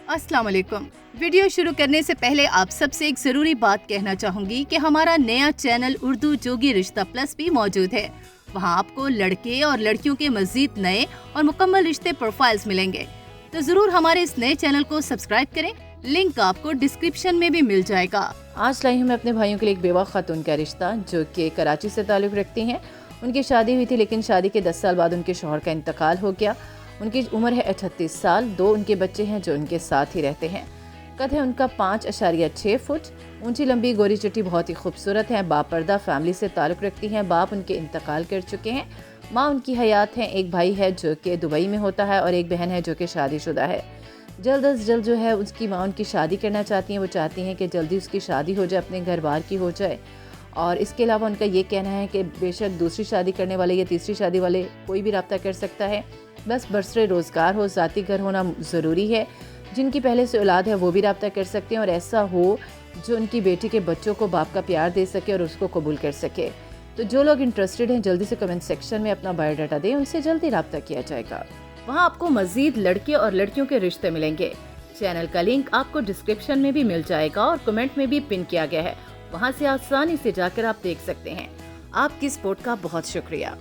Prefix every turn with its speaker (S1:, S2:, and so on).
S1: अस्सलाम वालेकुम। वीडियो शुरू करने से पहले आप सबसे एक ज़रूरी बात कहना चाहूँगी कि हमारा नया चैनल उर्दू जोगी रिश्ता प्लस भी मौजूद है। वहाँ आपको लड़के और लड़कियों के मज़ीद नए और मुकम्मल रिश्ते प्रोफाइल्स मिलेंगे, तो ज़रूर हमारे इस नए चैनल को सब्सक्राइब करें। लिंक आपको डिस्क्रिप्शन में भी मिल जाएगा।
S2: आज लाई हूँ मैं अपने भाइयों के लिए एक बेवा खातून का रिश्ता जो कि कराची से ताल्लुक़ रखती हैं। उनकी शादी हुई थी, लेकिन शादी के 10 साल बाद उनके शौहर का इंतकाल हो गया। उनकी उम्र है 38 साल। 2 उनके बच्चे हैं जो उनके साथ ही रहते हैं। कद है उनका 5.6 फुट। ऊंची लंबी गोरी चिट्टी बहुत ही खूबसूरत हैं। बापर्दा फैमिली से ताल्लुक़ रखती हैं। बाप उनके इंतकाल कर चुके हैं। माँ उनकी हयात हैं। एक भाई है जो कि दुबई में होता है और एक बहन है जो कि शादीशुदा है। जल्द अज जल्द जो है उसकी माँ उनकी शादी करना चाहती हैं। वो चाहती हैं कि जल्दी उसकी शादी हो जाए, अपने घर बार की हो जाए। और इसके अलावा उनका ये कहना है कि बेशक दूसरी शादी करने वाले या तीसरी शादी वाले कोई भी रब्ता कर सकता है, बस बरसरे रोज़गार हो, ज़ाती घर होना ज़रूरी है। जिनकी पहले से औलाद है वो भी रब्ता कर सकते हैं और ऐसा हो जो उनकी बेटी के बच्चों को बाप का प्यार दे सके और उसको कबूल कर सके। तो जो लोग इंटरेस्टेड हैं जल्दी से कमेंट सेक्शन में अपना बायोडाटा दें, उनसे जल्दी रब्ता किया जाएगा। वहाँ आपको मज़ीद लड़के और लड़कियों के रिश्ते मिलेंगे। चैनल का लिंक आपको डिस्क्रिप्शन में भी मिल जाएगा और कमेंट में भी पिन किया गया है। वहाँ से आसानी से जाकर आप देख सकते हैं। आपकी सपोर्ट का बहुत शुक्रिया।